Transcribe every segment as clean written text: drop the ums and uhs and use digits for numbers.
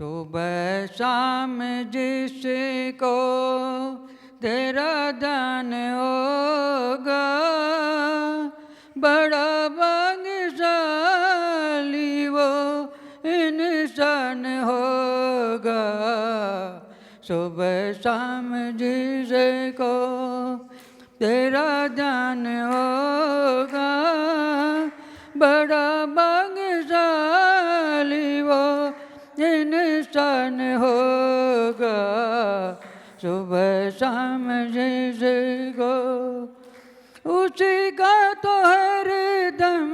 सुबह शाम जिसको तेरा दान होगा, बड़ा भाग्यशाली वो इंसान होगा। सुबह शाम जिसको तेरा दान होगा, बड़ा भाग्यशाली वो इंसान होगा। सुबह शाम जिसको, उसी का तो हर दम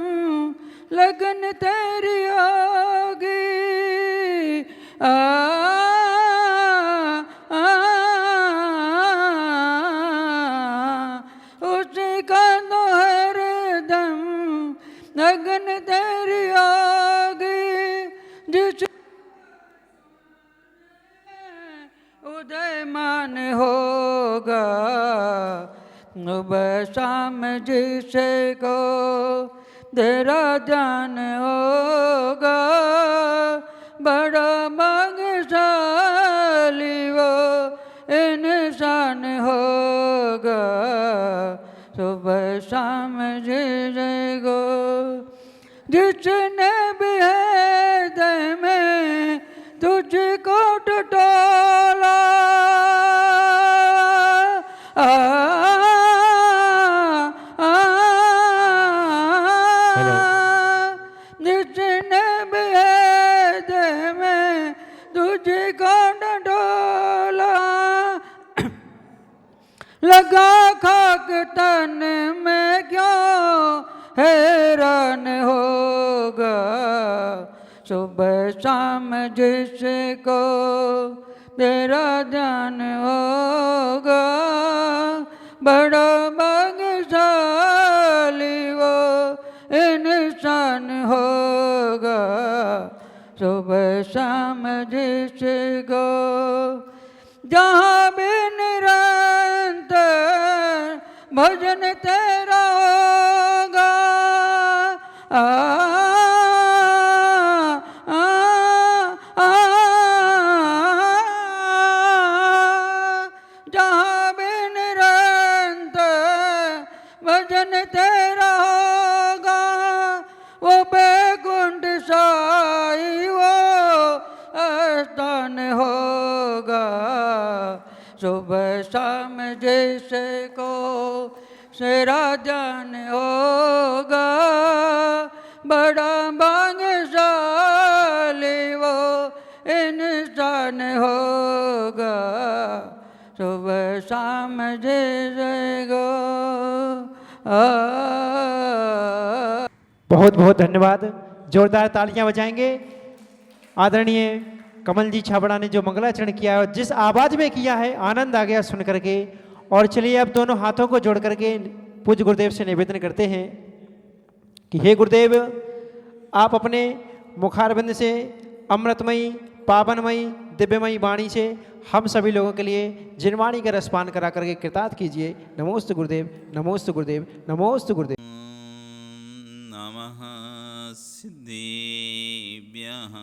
लगन तेरी होगी। उसी का तो हर दम लगन तेरी होगी। जिस उदयमान होगा, सुबह शाम जिसको तेरा ध्यान होगा, बड़ा भाग्यशाली वो इंसान होगा। सुबह शाम जिसको, जिसने भी हृदय में तुझको टटोला, जिसने भी हृदय में तुझको टटोला, लगा खाक तन में क्यों हैरान होगा। सुबह शाम जिसको तेरा ध्यान होगा, बड़ा भाग्यशाली वो इंसान होगा। सुबह शाम जिसको, जहाँ भी निरंतर भजन तेरा होगा, जहाँ भी निरंतर भजन तेरा होगा, वो बैकुंठ साई वो स्थान होगा। सुबह शाम जिसको तेरा ध्यान होगा, बड़ा भाग्यशाली वो इंसान होगा। सुबह शाम जिसको। बहुत बहुत धन्यवाद, जोरदार तालियां बजाएंगे। आदरणीय कमल जी छाबड़ा ने जो मंगलाचरण किया है और जिस आवाज में किया है, आनंद आ गया सुन करके। और चलिए अब दोनों हाथों को जोड़ करके पूज्य गुरुदेव से निवेदन करते हैं कि हे गुरुदेव, आप अपने मुखारबिंद से अमृतमयी पावनमयी दिव्यमयी वाणी से हम सभी लोगों के लिए जिनवाणी का रसपान करा करके कृतार्थ कीजिए। नमोस्तु गुरुदेव, नमोस्तु गुरुदेव, नमोस्तु गुरुदेव। नमः सिद्धेभ्यः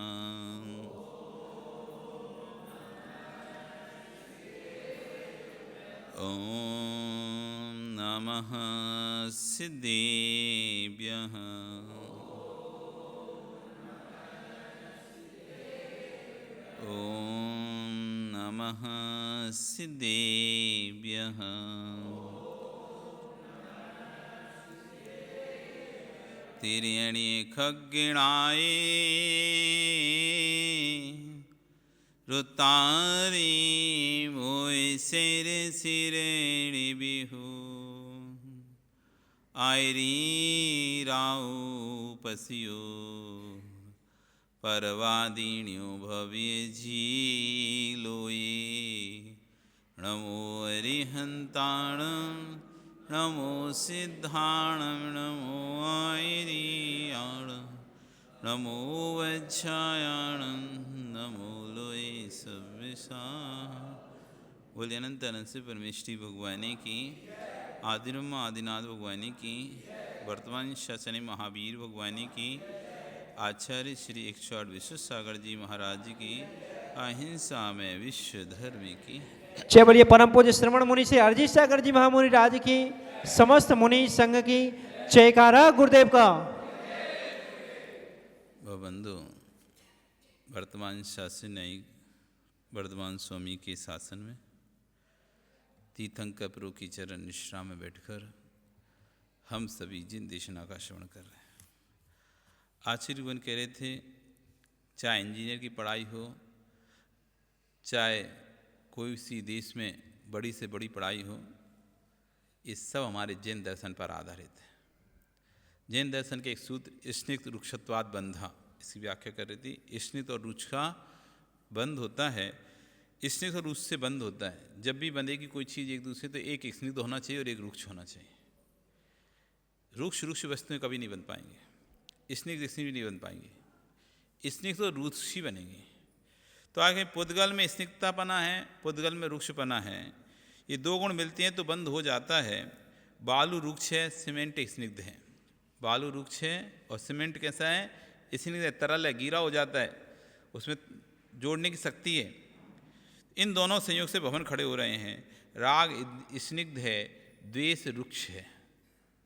ॐ नमः सिद्धेभ्यः ॐ नमः सिद्धेभ्यः तिर्यणि खग्गिणाय रुतारी मोय सिर सिरेणि बिहु आयरी राउ पसियो परवादिन्यो भव्य झीलोये नमो अरिहंताण नमो सिद्धाण नमो आयरियाण नमो वज्रायाण नमो लोये सव्यसा। बोले अनंत अनंत से परमेष्टि भगवानी की, आदिब्रह्म आदिनाथ भगवानी की, वर्तमान शासनी महावीर भगवानी की, आचार्य श्री 108 विश्व सागर जी महाराज जी की, अहिंसा में विश्व धर्म की। जय बोलिए परम पूज्य श्रवण मुनि से अरजी सागर जी महामुनि राज की, समस्त मुनि संघ की जयकारा गुरुदेव का। वह बंधु वर्तमान शासन न्यायिक वर्धमान स्वामी के शासन में तीर्थंकर प्रभु की चरण निष्ठा में बैठकर हम सभी जिन देशना का श्रवण कर रहे हैं। आचार्यगण कह रहे थे, चाहे इंजीनियर की पढ़ाई हो, चाहे कोई सी देश में बड़ी से बड़ी पढ़ाई हो, ये सब हमारे जैन दर्शन पर आधारित है। जैन दर्शन के एक सूत्र स्निग्ध रुक्षत्वाद बंधा, इसकी व्याख्या कर रही थी। स्निग्ध और रुक्ष का बंध होता है, स्निग्ध और रुक्ष से बंध होता है। जब भी बंधेगी कोई चीज़ एक दूसरे, तो एक स्निग्ध होना चाहिए और एक रुक्ष होना चाहिए। रुक्ष वस्तुएं कभी नहीं बन पाएंगे, स्निग्ध स्निग्ध नहीं बन पाएंगे, स्निग्ध और रुक्ष ही बनेंगे। तो आगे पुद्गल में स्निग्धतापना है, पुद्गल में रुक्षपना है, ये दो गुण मिलते हैं तो बंध हो जाता है। बालू रुक्ष है, सीमेंट स्निग्ध है। बालू रुक्ष है और सीमेंट कैसा है? स्निग्ध है, तरल है, गीला हो जाता है, उसमें जोड़ने की शक्ति है। इन दोनों संयोग से भवन खड़े हो रहे हैं। राग स्निग्ध है, द्वेष रुक्ष है,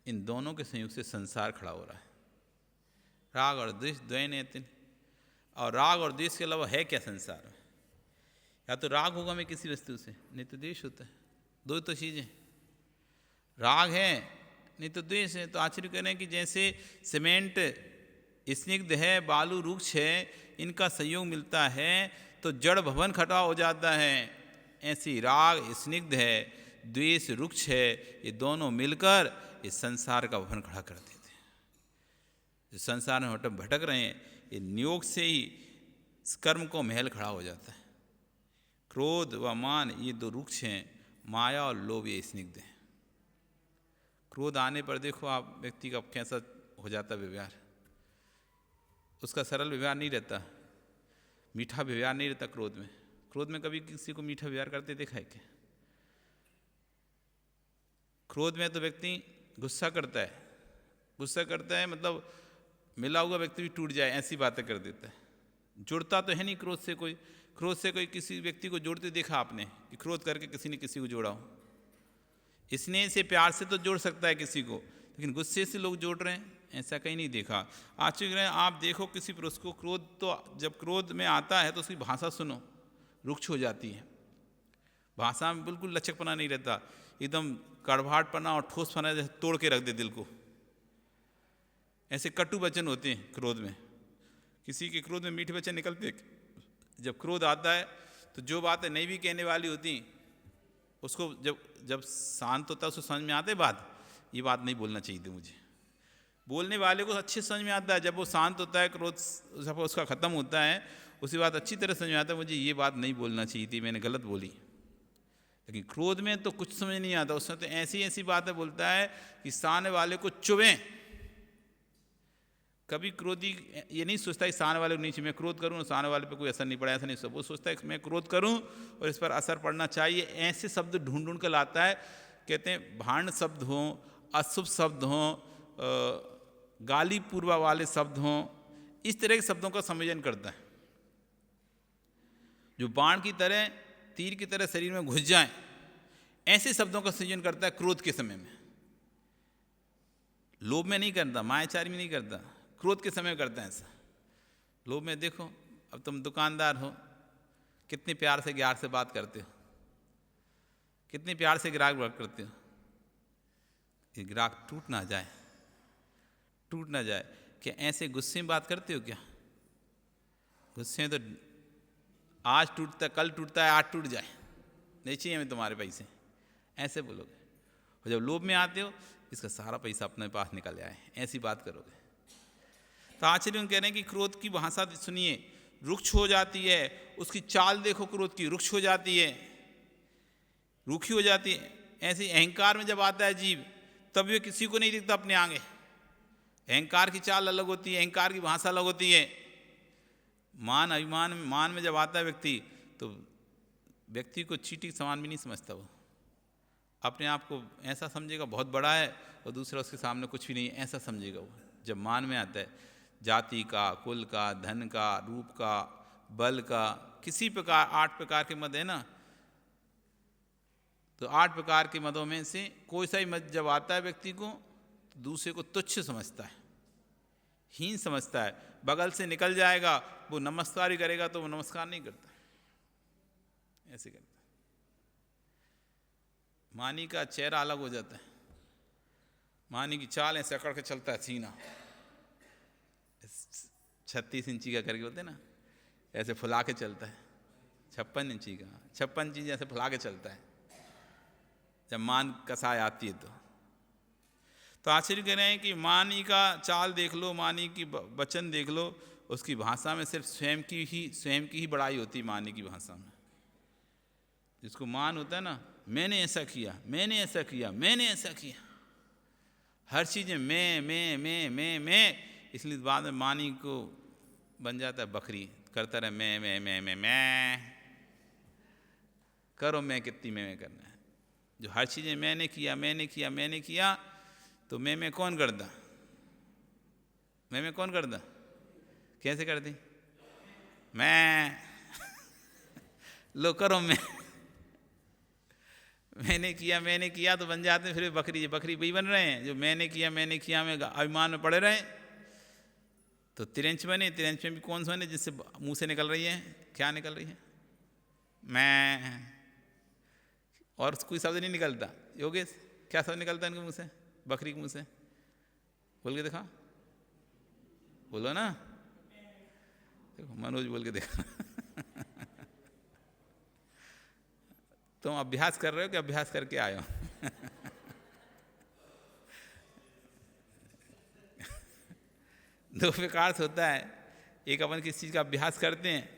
इन दोनों के संयोग से संसार खड़ा हो रहा है। राग और द्वेष द्वैन है, और राग और द्वेष के अलावा है क्या संसार में? या तो राग होगा हमें किसी वस्तु से, नहीं तो द्वेष होता है। दो तो चीज़ें, राग है नहीं तो द्वेष है। तो आचार्य कह रहे हैं कि जैसे सीमेंट स्निग्ध है, बालू रुक्ष है, इनका संयोग मिलता है तो जड़ भवन खड़ा हो जाता है। ऐसी राग स्निग्ध है, द्वेष रुक्ष है, ये दोनों मिलकर इस संसार का भवन खड़ा कर देते हैं। जो संसार में भटक रहे हैं, ये नियोग से ही कर्म को महल खड़ा हो जाता है। क्रोध व मान ये दो रुक्ष हैं, माया और लोभ ये स्निग्ध हैं। क्रोध आने पर देखो आप व्यक्ति का कैसा हो जाता व्यवहार, उसका सरल व्यवहार नहीं रहता, मीठा व्यवहार नहीं रहता क्रोध में। क्रोध में कभी किसी को मीठा व्यवहार करते देखा है क्या? क्रोध में तो व्यक्ति गुस्सा करता है, गुस्सा करता है मतलब मिला हुआ व्यक्ति भी टूट जाए ऐसी बातें कर देता है। जुड़ता तो है नहीं क्रोध से कोई। क्रोध से कोई किसी व्यक्ति को जोड़ते देखा आपने कि क्रोध करके किसी ने किसी को जोड़ा हो? स्नेह से प्यार से तो जोड़ सकता है किसी को, लेकिन गुस्से से लोग जोड़ रहे हैं ऐसा कहीं नहीं देखा। आश्चर्य आप देखो किसी पुरुष को क्रोध, तो जब क्रोध में आता है तो उसकी भाषा सुनो, रुक्ष हो जाती है। भाषा में बिल्कुल लचकपना नहीं रहता, एकदम कड़वाहटपना और ठोसपना जैसे तोड़ के रख दे दिल को। ऐसे कटु वचन होते हैं क्रोध में। किसी के क्रोध में मीठे वचन निकलते, जब क्रोध आता है तो जो बातें नहीं भी कहने वाली होती उसको जब शांत होता है उसको समझ में आते बात, ये बात नहीं बोलना चाहिए थी मुझे। बोलने वाले को अच्छे समझ में आता है, जब वो शांत होता है, क्रोध सब उसका ख़त्म होता है, उसी बात अच्छी तरह समझ में आता है मुझे ये बात नहीं बोलना चाहिए थी, मैंने गलत बोली। लेकिन क्रोध में तो कुछ समझ नहीं आता, उसमें तो ऐसी ऐसी बातें बोलता है कि सामने वाले को चुभें। कभी क्रोधी ये नहीं सोचता कि सामने वाले को नीचे मैं क्रोध करूं, सामने वाले पे कोई असर नहीं पड़ा, ऐसा नहीं सोचता। वो सोचता है कि मैं क्रोध करूं और इस पर असर पड़ना चाहिए। ऐसे शब्द ढूंढ ढूंढ कर लाता है। कहते हैं भांड शब्द हों, अशुभ शब्द हों, गाली पूर्वा वाले शब्द हों, इस तरह के शब्दों का संयोजन करता है जो बाण की तरह, तीर की तरह शरीर में घुस जाएं। ऐसे शब्दों का संयोजन करता है क्रोध के समय में। लोभ में नहीं करता, मायाचारी में नहीं करता, क्रोध के समय करता है ऐसा। लोभ में देखो, अब तुम दुकानदार हो, कितने प्यार से ग्राहक से बात करते हो, कितने प्यार से ग्राहक बात करते हो कि ग्राहक टूट ना जाए, टूट ना जाए। क्या ऐसे गुस्से में बात करते हो क्या? गुस्से में तो आज टूटता, कल टूटता है, आज टूट जाए, नहीं चाहिए हमें तुम्हारे पैसे, ऐसे बोलोगे। और जब लोभ में आते हो, इसका सारा पैसा अपने पास निकल आए, ऐसी बात करोगे। तो आचार्य कह रहे हैं कि क्रोध की भाषा सुनिए, रुक्ष हो जाती है। उसकी चाल देखो, क्रोध की रुक्ष हो जाती है, रूखी हो जाती है। ऐसे अहंकार में जब आता है जीव, तब भी किसी को नहीं दिखता अपने आगे। अहंकार की चाल अलग होती है, अहंकार की भाषा अलग होती है। मान अभिमान मान में जब आता है व्यक्ति, तो व्यक्ति को चींटी समान भी नहीं समझता। वो अपने आप को ऐसा समझेगा बहुत बड़ा है, और दूसरा उसके सामने कुछ भी नहीं, ऐसा समझेगा वो। जब मान में आता है, जाति का, कुल का, धन का, रूप का, बल का, किसी प्रकार 8 प्रकार के मद है ना, तो 8 प्रकार के मदों में से कोई सा ही मद जब आता है व्यक्ति को, तो दूसरे को तुच्छ समझता है, हीन समझता है। बगल से निकल जाएगा, वो नमस्कार ही करेगा तो वो नमस्कार नहीं करता, ऐसे करता। मानी का चेहरा अलग हो जाता है, मानी की चाल ऐसे अकड़ के चलता है, सीना 36 इंची का करके होते ना, ऐसे फुला के चलता है, 56 इंची का, 56 इंची ऐसे फुला के चलता है जब मान कसाय आती है। तो आश्चर्य कह रहे हैं कि मानी का चाल देख लो, मानी की वचन देख लो, उसकी भाषा में सिर्फ स्वयं की ही बड़ाई होती है। मानी की भाषा में जिसको मान होता है ना, मैंने ऐसा किया, मैंने ऐसा किया, मैंने ऐसा किया, हर चीज़ में मैं, इसलिए बाद में मानी को बन जाता है बकरी, करता रहे मैं करो, मैं कितनी मैं करना है। जो हर चीज़ें मैंने किया, तो मैं कौन करता, मैं कौन करता, कैसे करती, मैं लो करो, मैंने किया तो बन जाते हैं फिर बकरी वही बन रहे हैं जो मैंने किया में अभिमान में पड़े रहे। तो तिरंच बने, तिरंच में भी कौन सा बने, जिससे मुंह से निकल रही है, क्या निकल रही है, मैं, और कोई शब्द नहीं निकलता। योगेश क्या शब्द निकलता है इनके मुंह से, बकरी के मुंह से, बोल के दिखा, बोलो ना, देखो मनोज बोल के देखा। तुम अभ्यास कर रहे हो कि अभ्यास करके आए हो? दो प्रकार से होता है, एक अपन किसी चीज़ का अभ्यास करते हैं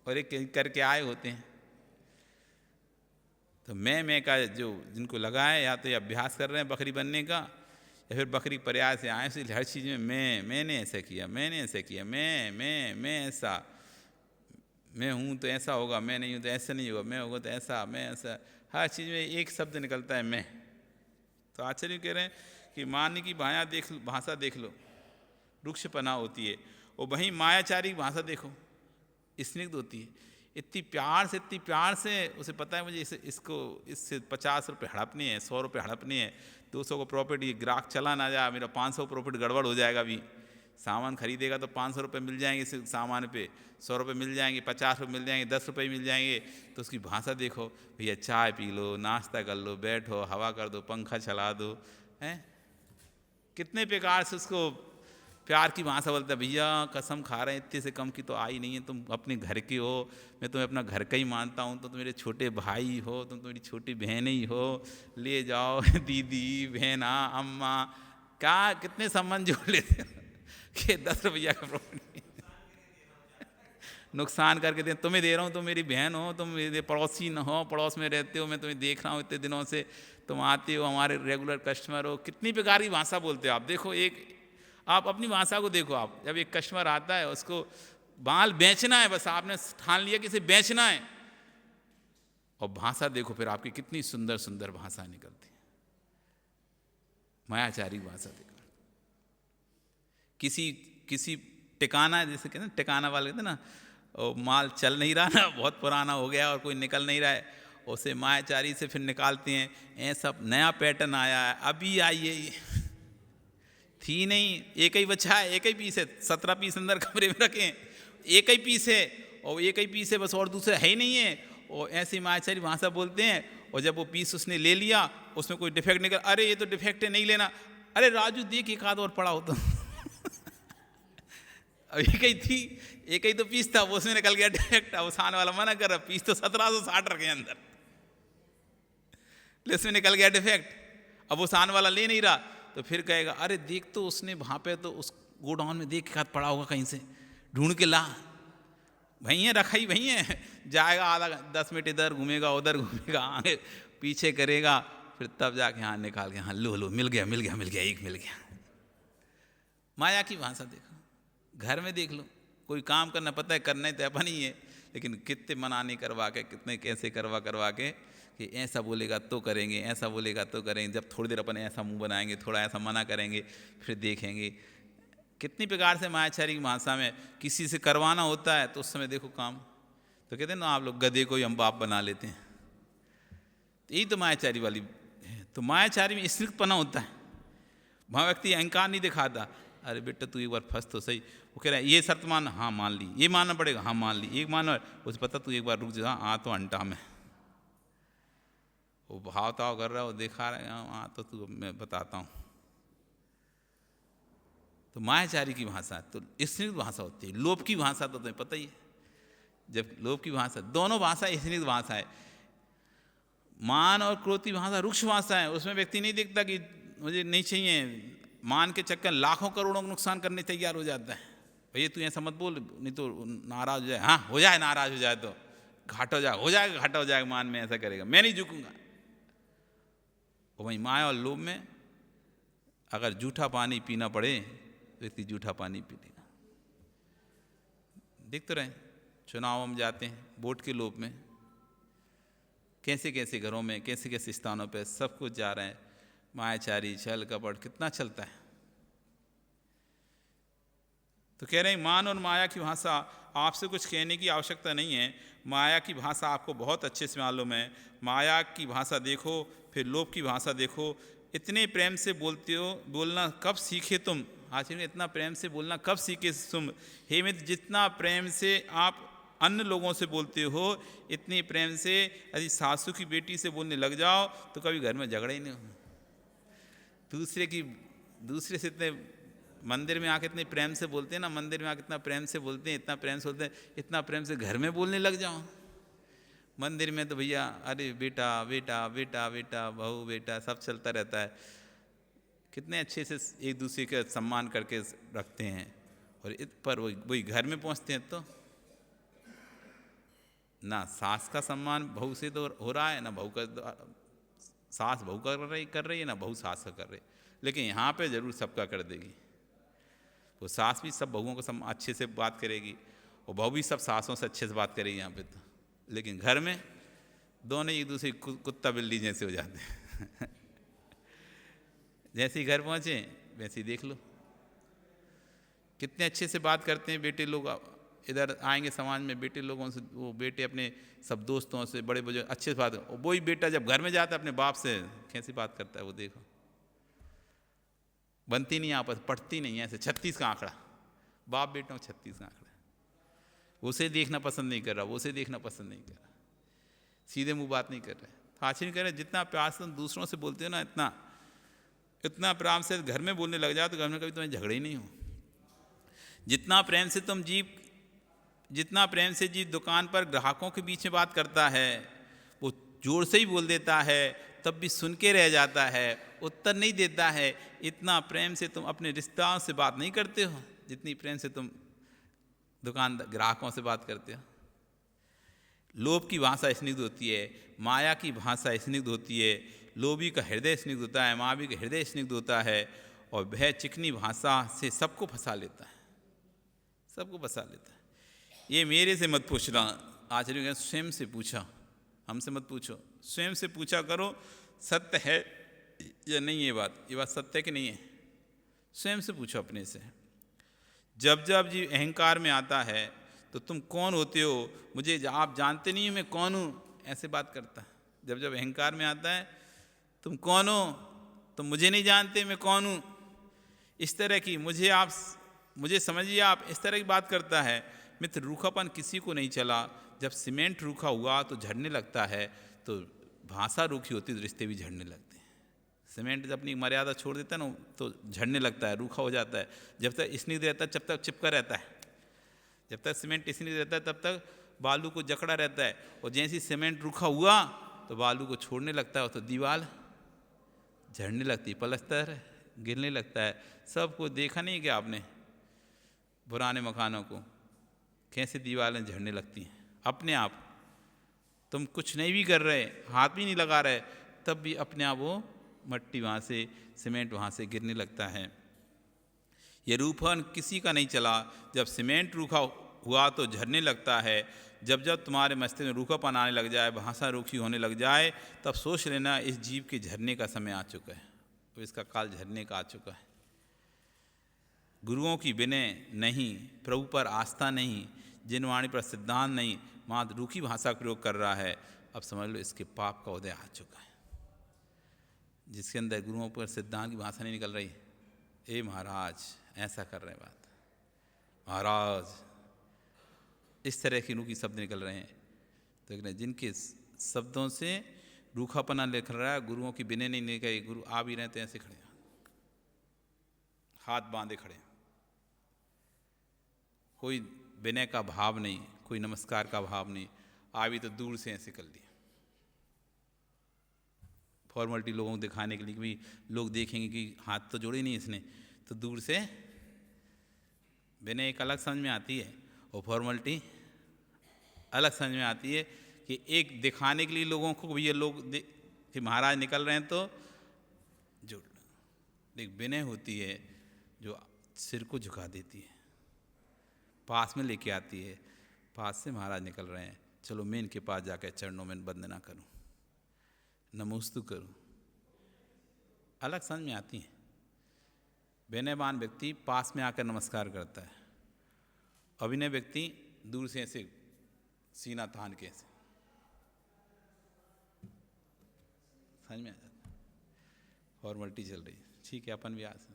और एक करके आए होते हैं। तो मैं का जो जिनको लगा है, या तो ये अभ्यास कर रहे हैं बकरी बनने का, या फिर बकरी पर्याय से आए, इसलिए हर चीज़ में मैंने ऐसा किया, मैं ऐसा, मैं हूँ तो ऐसा होगा, मैं नहीं हूँ तो ऐसा नहीं होगा, मैं होगा तो ऐसा, मैं ऐसा, हर चीज़ में एक शब्द निकलता है मैं। तो आचार्य कह रहे हैं कि मानी की भाषा देख लो, रुक्षपना होती है, और वहीं मायाचारी की भाषा देखो, स्निग्ध होती है। इतनी प्यार से उसे पता है मुझे इससे 50 रुपये हड़पनी है, 100 रुपये हड़पनी है, 200 को प्रॉफिट, ये ग्राहक चला ना जाए, मेरा 500 प्रॉफिट गड़बड़ हो जाएगा। अभी सामान खरीदेगा तो 500 रुपये मिल जाएंगे इस सामान पे, 100 रुपये मिल जाएंगे, 50 रुपये मिल जाएंगे, 10 रुपये मिल जाएंगे। तो उसकी भाषा देखो, भैया चाय पी लो, नाश्ता कर लो, बैठो, हवा कर दो, पंखा चला दो, हैं कितने प्रकार से उसको प्यार की भाषा बोलता है। भैया कसम खा रहे हैं, इतने से कम की तो आई नहीं है, तुम अपने घर के हो, मैं तुम्हें अपना घर का ही मानता हूँ, तो तुम मेरे छोटे भाई हो, तुम मेरी छोटी बहन ही हो, ले जाओ दीदी, बहना, अम्मा, क्या कितने संबंध जोड़ लेते कि 10 रुपया का प्रॉफिट नुकसान करके दे, तुम्हें दे रहा हूँ, तुम मेरी बहन हो, तुम मेरे पड़ोसी न हो, पड़ोस में रहते हो, मैं तुम्हें देख रहा हूँ इतने दिनों से, तुम आते हो, हमारे रेगुलर कस्टमर हो। कितनी प्रकार की भाषा बोलते हो आप। देखो आप अपनी भाषा को देखो। आप जब एक कस्टमर आता है, उसको माल बेचना है, बस आपने ठान लिया कि इसे बेचना है, और भाषा देखो फिर आपकी कितनी सुंदर सुंदर भाषा निकलती है, मायाचारी भाषा देखो। किसी टिकाना, जैसे कहते हैं टिकाना वाले कहते हैं ना, और माल चल नहीं रहा ना, बहुत पुराना हो गया और कोई निकल नहीं रहा है, उसे मायाचारी से फिर निकालते हैं। ऐसा नया पैटर्न आया है, अभी आई है, थी नहीं, एक ही बचा है, एक ही पीस है, 17 पीस अंदर कमरे में रखे हैं, एक ही पीस है, और एक ही पीस है बस, और दूसरा है ही नहीं है। और ऐसी मायाचारी भाषा बोलते हैं। और जब वो पीस उसने ले लिया, उसमें कोई डिफेक्ट निकल, अरे ये तो डिफेक्ट है, नहीं लेना, अरे राजू देख एक आध और पड़ा हो तो अब एक ही थी, एक ही तो पीस था, वो उसमें निकल गया डिफेक्ट। अब सामने वाला मना कर रहा, पीस तो 1760 रखे अंदर, उसमें निकल गया डिफेक्ट, अब वो सामने वाला ले नहीं रहा, तो फिर कहेगा अरे देख तो उसने वहाँ पे तो उस गोडाउन में देख के हाथ पड़ा होगा, कहीं से ढूंढ के ला, वहीं है रखा ही वहीं है। जाएगा आधा 10 मिनट इधर घूमेगा, उधर घूमेगा, आगे पीछे करेगा, फिर तब जाके हाँ निकाल के, हाँ लो मिल गया, एक मिल गया। माया की भाषा देखो, घर में देख लो, कोई काम करना पता है, करना तो अपन ही है, लेकिन कितने मनाने करवा के, कितने कैसे करवा के कि ऐसा बोलेगा तो करेंगे, ऐसा बोलेगा तो करेंगे। जब थोड़ी देर अपन ऐसा मुंह बनाएंगे, थोड़ा ऐसा मना करेंगे, फिर देखेंगे कितनी प्रकार से मायाचारी की भाषा में किसी से करवाना होता है तो उस समय देखो काम, तो कहते हैं ना आप लोग गधे को ही हम बाप बना लेते हैं। तो यही तो मायाचारी वाली है। तो मायाचारी में स्त्रीपना होता है, वहाँ व्यक्ति अहंकार नहीं दिखाता। अरे बेटा तू एक बार फंस तो सही, वो कह रहा है ये शर्त मान, हाँ मान ली, ये मानना पड़ेगा, हाँ मान ली, एक मानना, उसे पता तू एक बार रुक जा, हाँ तो अंटा में वो भाव ताव कर रहा है, वो दिखा रहा है, हाँ तो तू मैं बताता हूँ। तो मायाचारी की भाषा तो स्निग्ध भाषा होती है। लोभ की भाषा तो तुम्हें पता ही है, जब लोभ की भाषा, दोनों भाषा स्निग्ध भाषा है। मान और क्रोध की भाषा रुक्ष भाषा है। उसमें व्यक्ति नहीं देखता कि मुझे नहीं चाहिए, मान के चक्कर लाखों करोड़ों का नुकसान करने तैयार हो जाता है। भैया तू ऐसा मत बोल, नहीं तो नाराज हो जाए। हाँ हो जाए, नाराज हो जाए तो घाटा हो जाएगा, हो जाएगा घाटा हो जाएगा, मान में ऐसा करेगा, मैं नहीं झुकूंगा। और वहीं माया और लोभ में अगर जूठा पानी पीना पड़े तो व्यक्ति जूठा पानी पी लेगा। देखते रहे चुनाव में जाते हैं वोट के लोभ में, कैसे कैसे घरों में, कैसे कैसे स्थानों पे सब कुछ जा रहे हैं। मायाचारी छल कपट कितना चलता है। तो कह रहे हैं मान और माया की भाषा आपसे कुछ कहने की आवश्यकता नहीं है। माया की भाषा आपको बहुत अच्छे से मालूम है। माया की भाषा देखो, फिर लोभ की भाषा देखो। इतने प्रेम से बोलते हो, बोलना कब सीखे तुम? आखिर इतना प्रेम से बोलना कब सीखे तुम? हे मित्र, जितना प्रेम से आप अन्य लोगों से बोलते हो, इतनी प्रेम से यदि सासू की बेटी से बोलने लग जाओ तो कभी घर में झगड़ा ही नहीं हो। दूसरे से इतने मंदिर में आके इतने प्रेम से बोलते हैं ना, मंदिर में आके इतना प्रेम से बोलते हैं, इतना प्रेम से बोलते हैं, इतना प्रेम से घर में बोलने लग जाओ। मंदिर में तो भैया अरे बेटा बेटा बेटा बेटा, बहू बेटा, सब चलता रहता है। कितने अच्छे से एक दूसरे का सम्मान करके रखते हैं, और पर वही घर में पहुंचते हैं तो ना सास का सम्मान बहू से तो हो रहा है, ना बहू का, सास बहू का कर रही है, ना बहू सास का कर रही है। लेकिन यहाँ पे जरूर सबका कर देगी। वो सास भी सब बहुओं को अच्छे से बात करेगी, और बहू भी सब सासों से अच्छे से बात करेगी यहाँ पे तो। लेकिन घर में दोनों एक दूसरे कुत्ता बिल्ली जैसे हो जाते हैं। जैसे ही घर पहुँचे वैसे ही देख लो कितने अच्छे से बात करते हैं बेटे लोग। इधर आएंगे समाज में बेटे लोगों से, वो बेटे अपने सब दोस्तों से, बड़े बुजुर्ग अच्छे से बात, और वही बेटा जब घर में जाता है अपने बाप से कैसी बात करता है वो देखो। बनती नहीं आपस, पढ़ती नहीं है। ऐसे 36 का आंकड़ा, बाप बेटा 36 का आंकड़ा। उसे देखना पसंद नहीं कर रहा, उसे देखना पसंद नहीं कर रहा, सीधे मुंह बात नहीं कर रहे। तो आश्चर्य कर रहे, जितना प्यार से तुम दूसरों से बोलते हो ना, इतना प्रेम से घर में बोलने लग जाओ तो घर में कभी तुम्हें झगड़े ही नहीं हो। जितना प्रेम से जीव दुकान पर ग्राहकों के बीच में बात करता है, वो जोर से ही बोल देता है, तब भी सुन के रह जाता है, उत्तर नहीं देता है। इतना प्रेम से तुम अपने रिश्तेदारों से बात नहीं करते हो जितनी प्रेम से तुम ग्राहकों से बात करते हो। लोभ की भाषा स्निग्ध होती है, माया की भाषा स्निग्ध होती है। लोभी का हृदय स्निग्ध होता है, मावी का हृदय स्निग्ध होता है, और वह चिकनी भाषा से सबको फंसा लेता है, सबको फंसा लेता है। ये मेरे से मत पूछना, आचार्य कहते स्वयं से पूछा, हमसे मत पूछो, स्वयं से पूछा करो सत्य है या नहीं। ये बात सत्य है कि नहीं है, स्वयं से पूछो अपने से। जब जब जीव अहंकार में आता है तो तुम कौन होते हो, मुझे आप जानते नहीं हो मैं कौन हूँ, ऐसे बात करता है। जब जब अहंकार में आता है तुम कौन हो, तुम मुझे नहीं जानते मैं कौन हूँ, इस तरह की मुझे समझिए आप, इस तरह की बात करता है। मित्र, रूखापन किसी को नहीं चला। जब सीमेंट रूखा हुआ तो झड़ने लगता है, तो भाषा रूखी होती तो रिश्ते भी झड़ने लगते हैं। सीमेंट जब अपनी मर्यादा छोड़ देता है ना तो झड़ने लगता है, रूखा हो जाता है। जब तक स्निग्ध रहता है जब तक चिपका रहता है, जब तक सीमेंट स्निग्ध रहता है तब तक बालू को जकड़ा रहता है, और जैसे ही सीमेंट रूखा हुआ तो बालू को छोड़ने लगता है तो दीवार झड़ने लगती, पलस्तर गिरने लगता है। सबको देखा नहीं क्या आपने, पुराने मकानों को कैसे दीवारें झड़ने लगती हैं अपने आप। तुम कुछ नहीं भी कर रहे, हाथ भी नहीं लगा रहे, तब भी अपने आप वो मट्टी वहाँ से, सीमेंट वहाँ से गिरने लगता है। ये रूखापन किसी का नहीं चला। जब सीमेंट रूखा हुआ तो झड़ने लगता है। जब जब तुम्हारे मस्तिष्क में रूखापन आने लग जाए, भाषा रूखी होने लग जाए, तब सोच लेना इस जीव के झरने का समय आ चुका है, तो इसका काल झरने का आ चुका है। गुरुओं की विनय नहीं, प्रभु पर आस्था नहीं, जिन वाणी पर सिद्धांत नहीं, मात्र रूखी भाषा का प्रयोग कर रहा है, अब समझ लो इसके पाप का उदय आ चुका है। जिसके अंदर गुरुओं पर सिद्धांत की भाषा नहीं निकल रही, ए महाराज ऐसा कर रहे हैं बात, महाराज इस तरह की रूखी शब्द निकल रहे हैं। तो जिनके शब्दों से रूखापना लिख रहा है, गुरुओं की विनय नहीं निकली, गुरु आ भी रहे थे ऐसे खड़े, हाथ बांधे खड़े, कोई विनय का भाव नहीं, कोई नमस्कार का भाव नहीं, आ भी तो दूर से ऐसे कर लिया, फॉर्मेलिटी लोगों को दिखाने के लिए कि भाई लोग देखेंगे कि हाथ तो जोड़े नहीं इसने, तो दूर से विनय एक अलग समझ में आती है और फॉर्मेलिटी अलग समझ में आती है कि एक दिखाने के लिए लोगों को भी ये लोग कि महाराज निकल रहे हैं तो जोड़, एक विनय होती है जो सिर को झुका देती है, पास में लेके आती है, पास से महाराज निकल रहे हैं, चलो मैं इनके पास जाकर चरणों में वंदना करूं, नमोस्तु करूं, अलग समझ में आती है। विनयवान व्यक्ति पास में आकर नमस्कार करता है, अभिनय व्यक्ति दूर से ऐसे सीना तान के ऐसे, समझ में आ जाता, फॉर्मेलिटी चल रही है, ठीक है अपन भी आ सकते,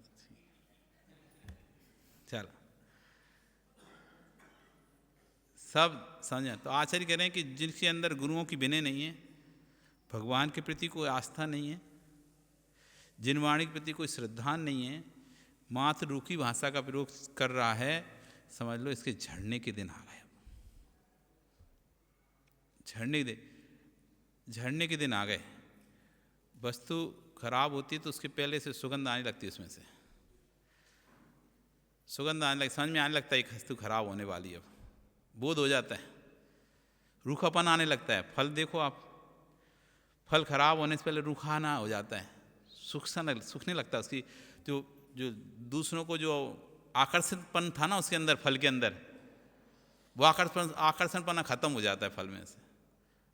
चलो सब समझ। तो आचार्य कह रहे हैं कि जिनके अंदर गुरुओं की विनय नहीं है, भगवान के प्रति कोई आस्था नहीं है, जिन वाणी के प्रति कोई श्रद्धा नहीं है, मात्र रूखी भाषा का प्रयोग कर रहा है, समझ लो इसके झड़ने के दिन आ गए। झड़ने के दिन आ गए। वस्तु खराब होती है तो उसके पहले से सुगंध आने लगती है, उसमें से सुगंध आने लगती, समझ में आने लगता है एक वस्तु खराब होने वाली है, अब बोध हो जाता है, रूखापन आने लगता है। फल देखो आप, फल खराब होने से पहले रूखाना हो जाता है, सूखने लगता है, उसकी जो दूसरों को जो आकर्षणपन था ना उसके अंदर, फल के अंदर, वो आकर्षणपना खत्म हो जाता है फल में से।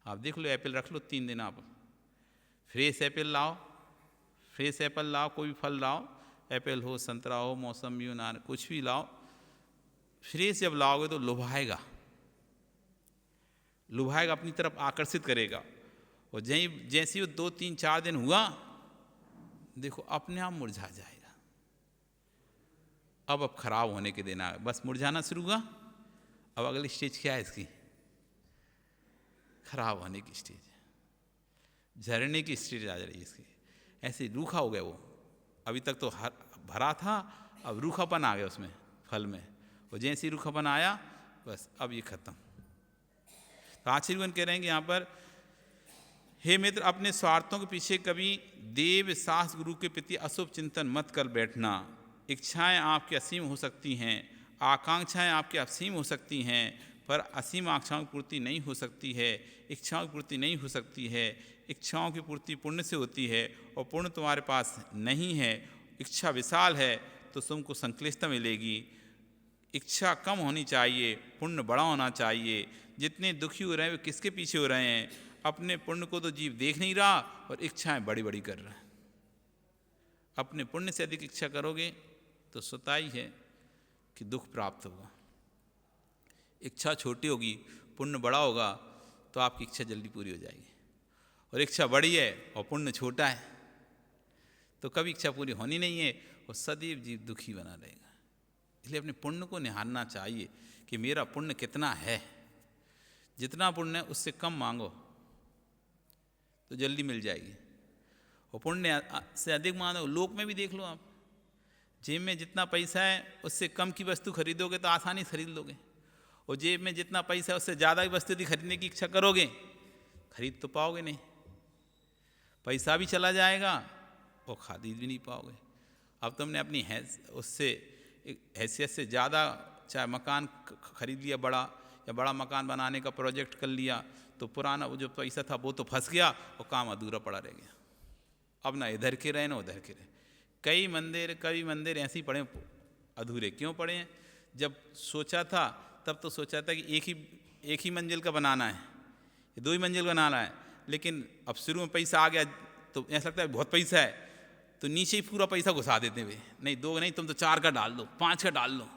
आप देख लो, एप्पल रख लो 3 दिन, आप फ्रेश एप्पल लाओ, फ्रेश एप्पल लाओ, कोई भी फल लाओ, एप्पल हो, संतरा हो, मौसमी हो, नार, कुछ भी लाओ, फ्रेश जब लाओगे तो लुभाएगा, अपनी तरफ आकर्षित करेगा, और जैसे ही 2, 3, 4 दिन हुआ, देखो अपने आप मुरझा जाएगा। अब खराब होने के दिन आ गए, बस मुरझाना शुरू हुआ। अब अगली स्टेज क्या है इसकी? खराब होने की स्टेज, झरने की स्टेज आ जा रही है इसकी। ऐसे रूखा हो गया वो, अभी तक तो भरा था, अब रूखापन आ गया उसमें फल में, और जैसे ही रूखापन आया बस अब ये खत्म। तो आचार्यगण कह रहे हैं कि यहाँ पर, हे मित्र, अपने स्वार्थों के पीछे कभी देव शास्त्र गुरु के प्रति अशुभ चिंतन मत कर बैठना। इच्छाएं आपकी असीम हो सकती हैं, आकांक्षाएं आपकी असीम हो सकती हैं, पर असीम आकांक्षाओं की पूर्ति नहीं हो सकती है, इच्छाओं की पूर्ति नहीं हो सकती है। इच्छाओं की पूर्ति पुण्य से होती है, और पुण्य तुम्हारे पास नहीं है। इच्छा विशाल है तो तुमको संक्लिष्टता मिलेगी। इच्छा कम होनी चाहिए, पुण्य बड़ा होना चाहिए। जितने दुखी हो रहे हैं वे किसके पीछे हो रहे हैं? अपने पुण्य को तो जीव देख नहीं रहा, और इच्छाएं बड़ी बड़ी कर रहा है। अपने पुण्य से अधिक इच्छा करोगे तो स्वतः ही है कि दुख प्राप्त होगा। इच्छा छोटी होगी, पुण्य बड़ा होगा, तो आपकी इच्छा जल्दी पूरी हो जाएगी। और इच्छा बड़ी है और पुण्य छोटा है तो कभी इच्छा पूरी होनी नहीं है, और सदैव जीव दुखी बना रहेगा। इसलिए अपने पुण्य को निहारना चाहिए कि मेरा पुण्य कितना है। जितना पुण्य है उससे कम मांगो तो जल्दी मिल जाएगी, और पुण्य से अधिक मांगो। लोक में भी देख लो आप, जेब में जितना पैसा है उससे कम की वस्तु खरीदोगे तो आसानी से खरीद लोगे, और जेब में जितना पैसा है उससे ज़्यादा की वस्तु यदि खरीदने की इच्छा करोगे, खरीद तो पाओगे नहीं, पैसा भी चला जाएगा और खरीद भी नहीं पाओगे। अब तुमने अपनी हैसियत से ज़्यादा चाहे मकान खरीद लिया बड़ा, या बड़ा मकान बनाने का प्रोजेक्ट कर लिया, तो पुराना वो जो पैसा था वो तो फंस गया और काम अधूरा पड़ा रह गया। अब ना इधर के रहे ना उधर के रहे। कई मंदिर ऐसे ही पड़े अधूरे। क्यों पड़े हैं? जब सोचा था तब तो सोचा था कि एक ही मंजिल का बनाना है, 2 ही मंजिल बनाना है, लेकिन अब शुरू में पैसा आ गया तो ऐसा लगता है बहुत पैसा है, तो नीचे ही पूरा पैसा घुसा देते वे, नहीं 2 नहीं तुम तो 4 का डाल लो, 5 का डाल लो।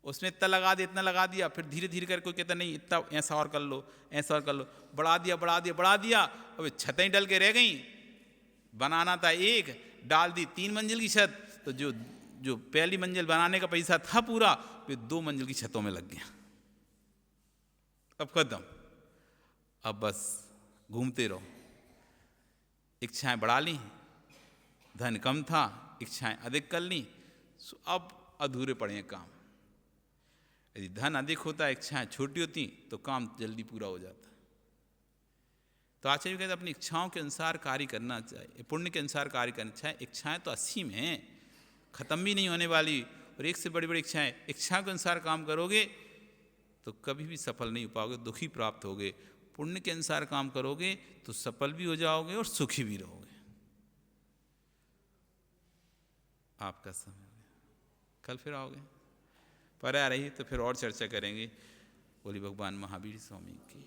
उसने इतना लगा दिया, इतना लगा दिया, फिर धीरे धीरे कर कोई कहता नहीं इतना ऐसा और कर लो, ऐसा और कर लो, बढ़ा दिया बढ़ा दिया बढ़ा दिया। अब छतें डल के रह गई, बनाना था 1, डाल दी 3 मंजिल की छत, तो जो पहली मंजिल बनाने का पैसा था पूरा, वे 2 मंजिल की छतों में लग गया। अब खत्म, अब बस घूमते रहो। इच्छाएं बढ़ा ली, धन कम था, इच्छाएं अधिक कर ली, अब अधूरे पड़े हैं काम। यदि धन अधिक होता, इच्छाएं छोटी होती, तो काम जल्दी पूरा हो जाता। तो आचार्य कहते अपनी इच्छाओं के अनुसार कार्य करना चाहिए, पुण्य के अनुसार कार्य करना चाहिए। इच्छाएं तो असीम हैं, खत्म भी नहीं होने वाली, और एक से बड़ी बड़ी इच्छाएं। इच्छा के अनुसार काम करोगे तो कभी भी सफल नहीं हो पाओगे, दुखी प्राप्त होगे। पुण्य के अनुसार काम करोगे तो सफल भी हो जाओगे और सुखी भी रहोगे। आपका समय कल फिर आओगे, पर आ रही तो फिर और चर्चा करेंगे। बोली भगवान महावीर स्वामी की।